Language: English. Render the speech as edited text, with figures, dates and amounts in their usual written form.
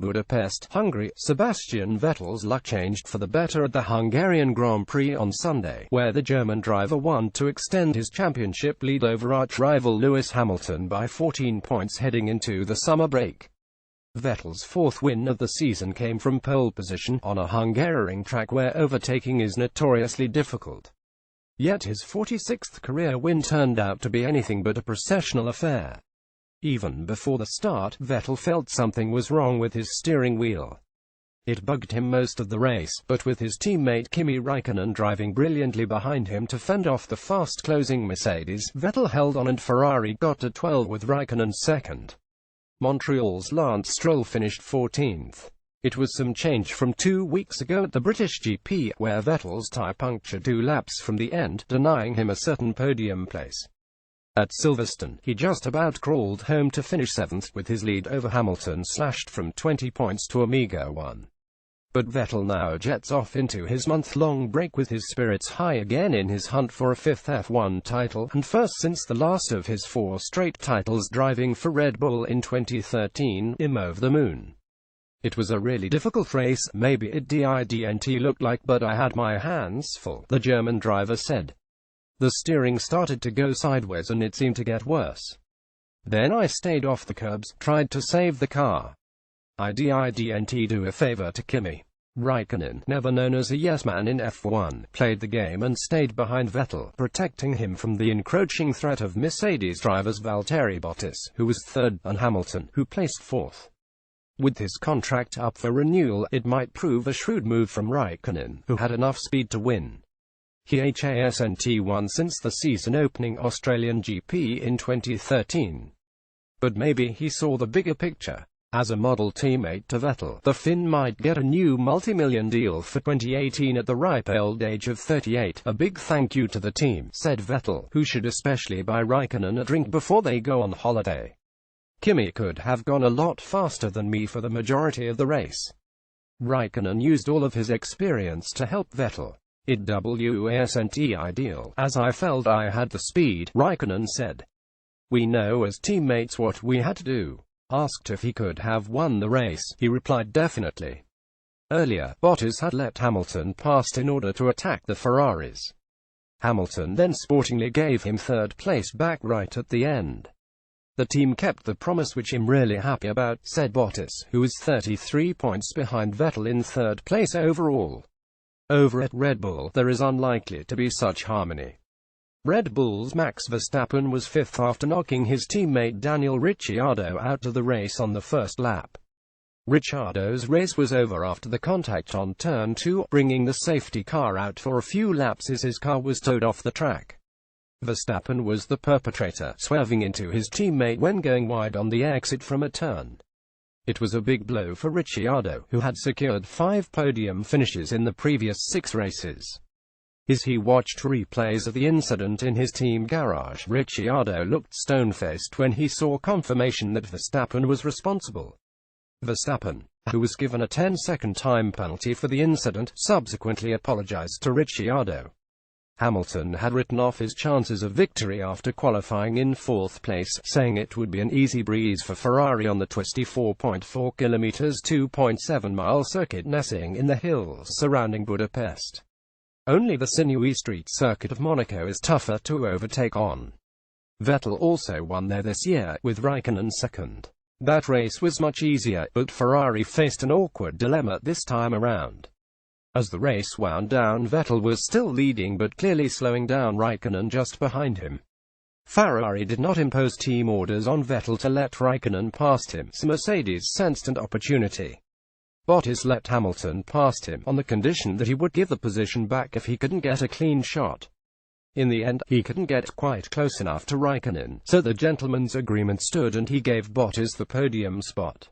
Budapest, Hungary. Sebastian Vettel's luck changed for the better at the Hungarian Grand Prix on Sunday, where the German driver won to extend his championship lead over arch-rival Lewis Hamilton by 14 points heading into the summer break. Vettel's fourth win of the season came from pole position on a Hungarian track where overtaking is notoriously difficult. Yet his 46th career win turned out to be anything but a processional affair. Even before the start, Vettel felt something was wrong with his steering wheel. It bugged him most of the race, but with his teammate Kimi Raikkonen driving brilliantly behind him to fend off the fast-closing Mercedes, Vettel held on and Ferrari got to 12 with Raikkonen second. Montreal's Lance Stroll finished 14th. It was some change from 2 weeks ago at the British GP, where Vettel's tyre punctured 2 laps from the end, denying him a certain podium place. At Silverstone, he just about crawled home to finish 7th, with his lead over Hamilton slashed from 20 points to a meager 1. But Vettel now jets off into his month-long break with his spirits high again in his hunt for a 5th F1 title, and first since the last of his 4 straight titles driving for Red Bull in 2013, over the moon. It was a really difficult race, maybe it didn't look like, but I had my hands full, the German driver said. The steering started to go sideways and it seemed to get worse. Then I stayed off the curbs, tried to save the car. I didn't do a favor to Kimi. Raikkonen, never known as a yes-man in F1, played the game and stayed behind Vettel, protecting him from the encroaching threat of Mercedes drivers Valtteri Bottas, who was third, and Hamilton, who placed fourth. With his contract up for renewal, it might prove a shrewd move from Raikkonen, who had enough speed to win. He hasn't won since the season-opening Australian GP in 2013. But maybe he saw the bigger picture. As a model teammate to Vettel, the Finn might get a new multi-million deal for 2018 at the ripe old age of 38. A big thank you to the team, said Vettel, who should especially buy Raikkonen a drink before they go on holiday. Kimi could have gone a lot faster than me for the majority of the race. Raikkonen used all of his experience to help Vettel. It wasn't ideal, as I felt I had the speed, Raikkonen said. We know as teammates what we had to do. Asked if he could have won the race, he replied definitely. Earlier, Bottas had let Hamilton pass in order to attack the Ferraris. Hamilton then sportingly gave him third place back right at the end. The team kept the promise, which I'm really happy about, said Bottas, who was 33 points behind Vettel in third place overall. Over at Red Bull, there is unlikely to be such harmony. Red Bull's Max Verstappen was fifth after knocking his teammate Daniel Ricciardo out of the race on the first lap. Ricciardo's race was over after the contact on turn 2, bringing the safety car out for a few laps as his car was towed off the track. Verstappen was the perpetrator, swerving into his teammate when going wide on the exit from a turn. It was a big blow for Ricciardo, who had secured 5 podium finishes in the previous 6 races. As he watched replays of the incident in his team garage, Ricciardo looked stone-faced when he saw confirmation that Verstappen was responsible. Verstappen, who was given a 10-second time penalty for the incident, subsequently apologized to Ricciardo. Hamilton had written off his chances of victory after qualifying in 4th place, saying it would be an easy breeze for Ferrari on the 24.4 km 2.7-mile circuit nesting in the hills surrounding Budapest. Only the sinewy street circuit of Monaco is tougher to overtake on. Vettel also won there this year, with Raikkonen second. That race was much easier, but Ferrari faced an awkward dilemma this time around. As the race wound down, Vettel was still leading but clearly slowing down Raikkonen just behind him. Ferrari did not impose team orders on Vettel to let Raikkonen past him, so Mercedes sensed an opportunity. Bottas let Hamilton past him, on the condition that he would give the position back if he couldn't get a clean shot. In the end, he couldn't get quite close enough to Raikkonen, so the gentleman's agreement stood and he gave Bottas the podium spot.